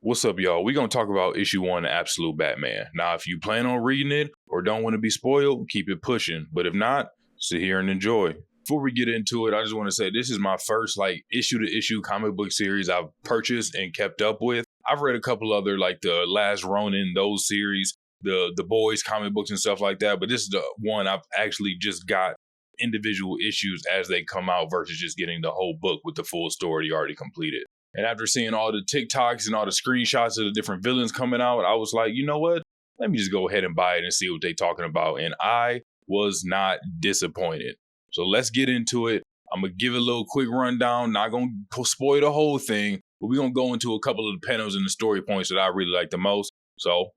What's up, y'all? We're going to talk about issue 1 of Absolute Batman. Now, if you plan on reading it or don't want to be spoiled, keep it pushing. But if not, sit here and enjoy. Before we get into it, I just want to say this is my first issue-to-issue comic book series I've purchased and kept up with. I've read a couple other like the Last Ronin, those series, the Boys comic books and stuff like that. But this is the one I've actually just got individual issues as they come out versus just getting the whole book with the full story already completed. And after seeing all the TikToks and all the screenshots of the different villains coming out, I was like, you know what? Let me just go ahead and buy it and see what they're talking about. And I was not disappointed. So let's get into it. I'm going to give it a little quick rundown. Not going to spoil the whole thing, but we're going to go into a couple of the panels and the story points that I really like the most. So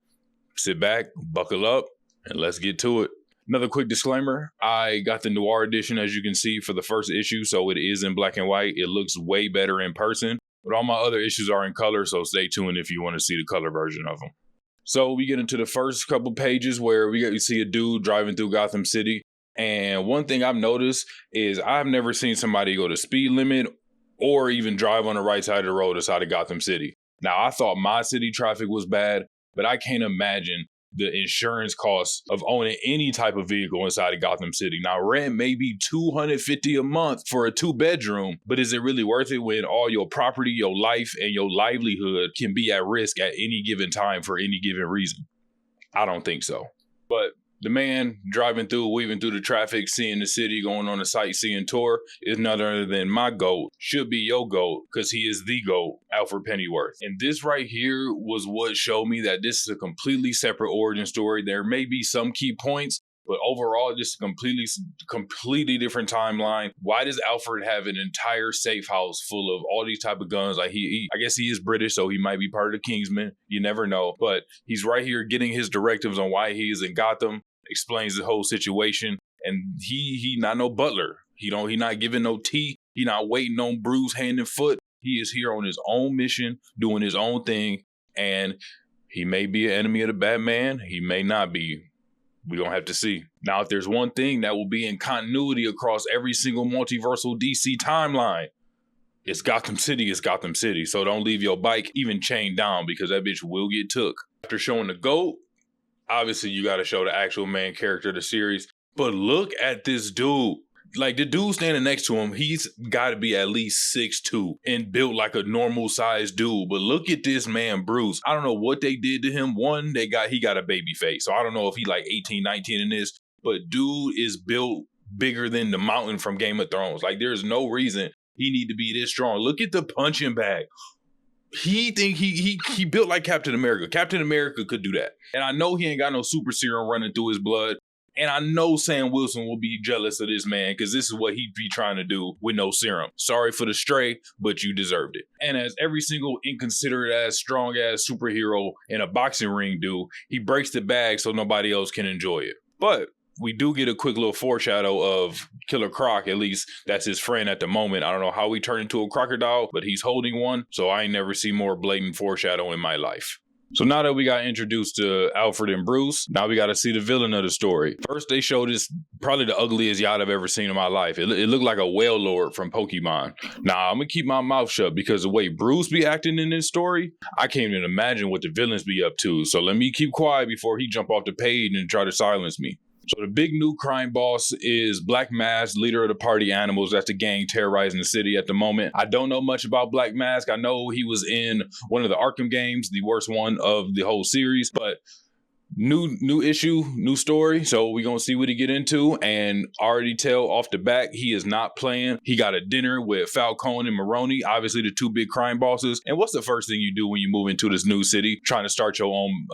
sit back, buckle up, and let's get to it. Another quick disclaimer, I got the Noir edition, as you can see, for the first issue, so it is in black and white. It looks way better in person. But all my other issues are in color, so stay tuned if you want to see the color version of them. So we get into the first couple pages where we see a dude driving through Gotham City. And one thing I've noticed is I've never seen somebody go the speed limit or even drive on the right side of the road inside of Gotham City. Now, I thought my city traffic was bad, but I can't imagine the insurance costs of owning any type of vehicle inside of Gotham City. Now, rent may be $250 a month for a 2-bedroom, but is it really worth it when all your property, your life, and your livelihood can be at risk at any given time for any given reason? I don't think so. But the man driving through, weaving through the traffic, seeing the city, going on a sightseeing tour is none other than my GOAT. Should be your GOAT, because he is the GOAT, Alfred Pennyworth. And this right here was what showed me that this is a completely separate origin story. There may be some key points, but overall, this is a completely different timeline. Why does Alfred have an entire safe house full of all these type of guns? Like I guess he is British, so he might be part of the Kingsmen. You never know. But he's right here getting his directives on why he is in Gotham. Explains the whole situation, and he not no butler. He not giving no tea. He not waiting on Bruce hand and foot. He is here on his own mission, doing his own thing, and he may be an enemy of the Batman. He may not be. We don't have to see. Now, if there's one thing that will be in continuity across every single multiversal DC timeline, it's Gotham City. It's Gotham City. So don't leave your bike even chained down, because that bitch will get took. After showing the GOAT, obviously, you got to show the actual main character of the series. But look at this dude. Like, the dude standing next to him, he's got to be at least 6'2" and built like a normal-sized dude. But look at this man, Bruce. I don't know what they did to him. One, he got a baby face. So I don't know if he like 18, 19 in this. But dude is built bigger than the mountain from Game of Thrones. Like, there's no reason he need to be this strong. Look at the punching bag. He built like Captain America. Captain America could do that. And I know he ain't got no super serum running through his blood. And I know Sam Wilson will be jealous of this man, because this is what he'd be trying to do with no serum. Sorry for the stray, but you deserved it. And as every single inconsiderate ass, strong ass superhero in a boxing ring do, he breaks the bag so nobody else can enjoy it. But we do get a quick little foreshadow of Killer Croc. At least that's his friend at the moment. I don't know how he turned into a crocodile, but he's holding one. So I ain't never seen more blatant foreshadow in my life. So now that we got introduced to Alfred and Bruce, now we got to see the villain of the story. First, they showed this probably the ugliest yacht I've ever seen in my life. It looked like a whale lord from Pokemon. Now, I'm going to keep my mouth shut, because the way Bruce be acting in this story, I can't even imagine what the villains be up to. So let me keep quiet before he jump off the page and try to silence me. So the big new crime boss is Black Mask, leader of the Party Animals. That's the gang terrorizing the city at the moment. I don't know much about Black Mask. I know he was in one of the Arkham games, the worst one of the whole series, but new issue, new story. So we're going to see what he get into, and already tell off the back, he is not playing. He got a dinner with Falcone and Maroni, obviously the two big crime bosses. And what's the first thing you do when you move into this new city, trying to start your own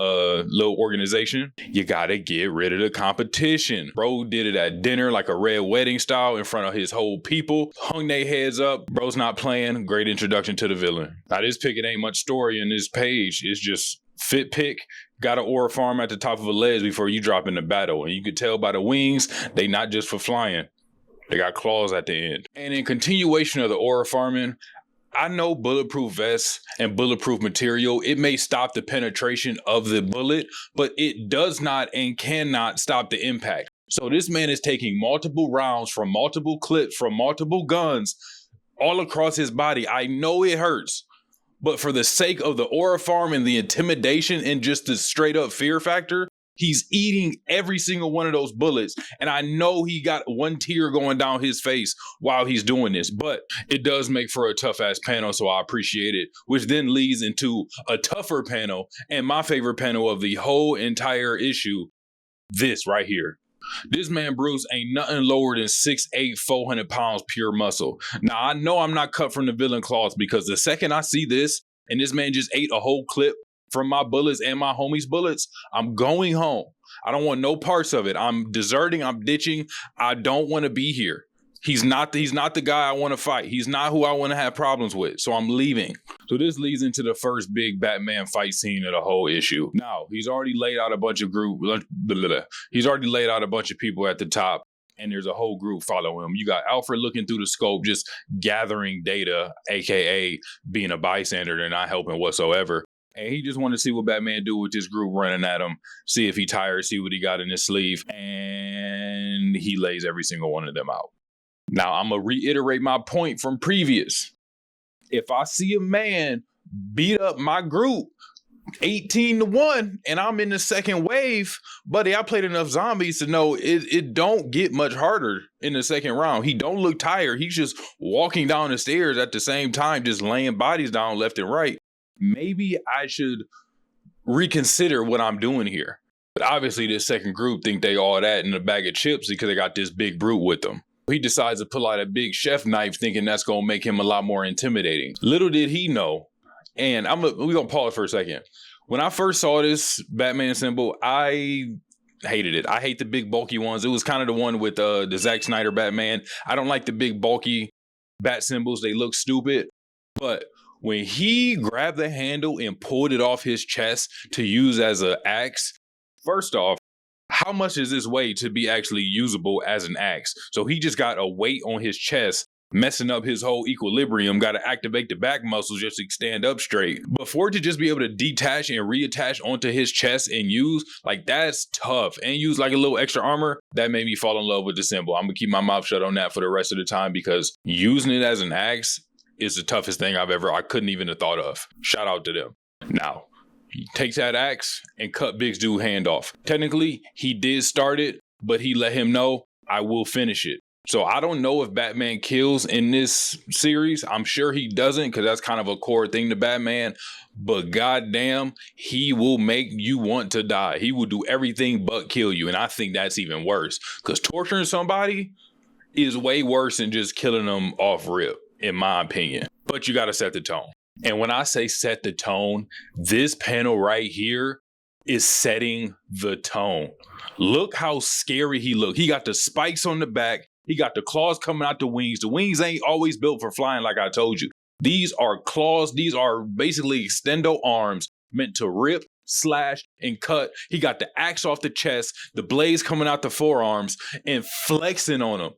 little organization? You got to get rid of the competition. Bro did it at dinner like a red wedding style in front of his whole people, hung their heads up. Bro's not playing. Great introduction to the villain. Now this pick, it ain't much story in this page. It's just fit pick. Got an aura farm at the top of a ledge before you drop into battle. And you could tell by the wings, they not just for flying. They got claws at the end. And in continuation of the aura farming, I know bulletproof vests and bulletproof material, it may stop the penetration of the bullet, but it does not and cannot stop the impact. So this man is taking multiple rounds from multiple clips from multiple guns all across his body. I know it hurts, But for the sake of the aura farm and the intimidation and just the straight up fear factor, he's eating every single one of those bullets. And I know he got one tear going down his face while he's doing this, but it does make for a tough ass panel. So I appreciate it, which then leads into a tougher panel and my favorite panel of the whole entire issue. This right here. This man Bruce ain't nothing lower than 6'8", 400 pounds pure muscle. Now I know I'm not cut from the villain cloth because the second I see this and this man just ate a whole clip from my bullets and my homies' bullets, I'm going home. I don't want no parts of it. I'm deserting, I'm ditching. I don't want to be here. He's not the guy I want to fight. He's not who I want to have problems with. So I'm leaving. So this leads into the first big Batman fight scene of the whole issue. Now, he's already laid out a bunch of He's already laid out a bunch of people at the top, and there's a whole group following him. You got Alfred looking through the scope, just gathering data, aka being a bystander and not helping whatsoever. And he just wanted to see what Batman do with this group running at him, see if he tired, see what he got in his sleeve, and he lays every single one of them out. Now, I'm going to reiterate my point from previous. If I see a man beat up my group 18-1 and I'm in the second wave, buddy, I played enough zombies to know it don't get much harder in the second round. He don't look tired. He's just walking down the stairs at the same time, just laying bodies down left and right. Maybe I should reconsider what I'm doing here. But obviously this second group think they all that in a bag of chips because they got this big brute with them. He decides to pull out a big chef knife thinking that's going to make him a lot more intimidating. Little did he know, and we're going to pause for a second. When I first saw this Batman symbol, I hated it. I hate the big bulky ones. It was kind of the one with the Zack Snyder Batman. I don't like the big bulky bat symbols. They look stupid. But when he grabbed the handle and pulled it off his chest to use as an axe, first off, how much is this weigh to be actually usable as an axe? So he just got a weight on his chest, messing up his whole equilibrium, got to activate the back muscles just to stand up straight. But for it to just be able to detach and reattach onto his chest and use, like, that's tough. And use like a little extra armor, that made me fall in love with the symbol. I'm gonna keep my mouth shut on that for the rest of the time because using it as an axe is the toughest thing I couldn't even have thought of. Shout out to them. Now, he takes that axe and cut Big's dude hand off. Technically, he did start it, but he let him know, I will finish it. So I don't know if Batman kills in this series. I'm sure he doesn't because that's kind of a core thing to Batman. But goddamn, he will make you want to die. He will do everything but kill you. And I think that's even worse because torturing somebody is way worse than just killing them off rip, in my opinion. But you got to set the tone. And when I say set the tone, this panel right here is setting the tone. Look how scary he looked. He got the spikes on the back. He got the claws coming out the wings. The wings ain't always built for flying like I told you. These are claws. These are basically extendo arms meant to rip, slash, and cut. He got the axe off the chest, the blades coming out the forearms, and flexing on them.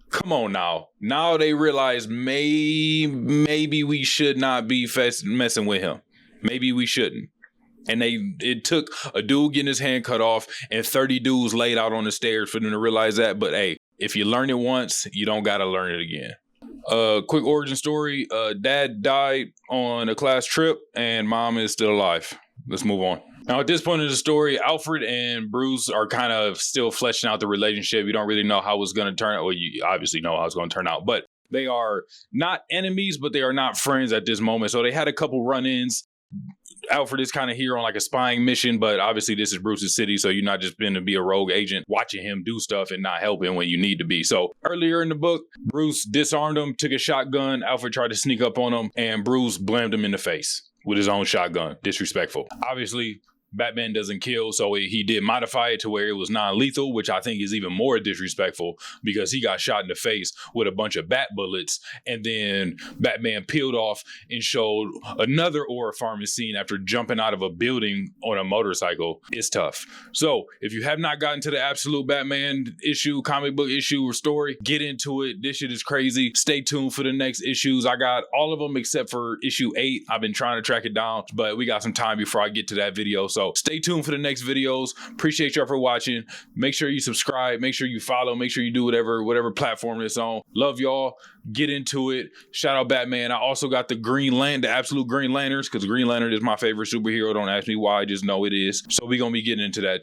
Come on now. Now they realize maybe we should not be messing with him. Maybe we shouldn't. And it took a dude getting his hand cut off and 30 dudes laid out on the stairs for them to realize that. But hey, if you learn it once, you don't got to learn it again. Quick origin story. Dad died on a class trip and mom is still alive. Let's move on. Now, at this point in the story, Alfred and Bruce are kind of still fleshing out the relationship. You don't really know how it's going to turn out. Well, you obviously know how it's going to turn out, but they are not enemies, but they are not friends at this moment. So they had a couple run-ins. Alfred is kind of here on like a spying mission, but obviously this is Bruce's city, so you're not just going to be a rogue agent watching him do stuff and not helping when you need to be. So earlier in the book, Bruce disarmed him, took a shotgun. Alfred tried to sneak up on him, and Bruce blamed him in the face with his own shotgun. Disrespectful. Obviously, Batman doesn't kill, so he did modify it to where it was non-lethal, which I think is even more disrespectful because he got shot in the face with a bunch of bat bullets, and then Batman peeled off and showed another aura farming scene after jumping out of a building on a motorcycle. It's tough. So if you have not gotten to the Absolute Batman issue, comic book issue or story, get into it. This shit is crazy. Stay tuned for the next issues. I got all of them except for issue 8. I've been trying to track it down, but we got some time before I get to that video. So So stay tuned for the next videos. Appreciate y'all for watching. Make sure you subscribe. Make sure you follow. Make sure you do whatever platform it's on. Love y'all. Get into it. Shout out Batman. I also got the absolute Green Lanterns, because Green Lantern is my favorite superhero. Don't ask me why. Just know it is. So we're going to be getting into that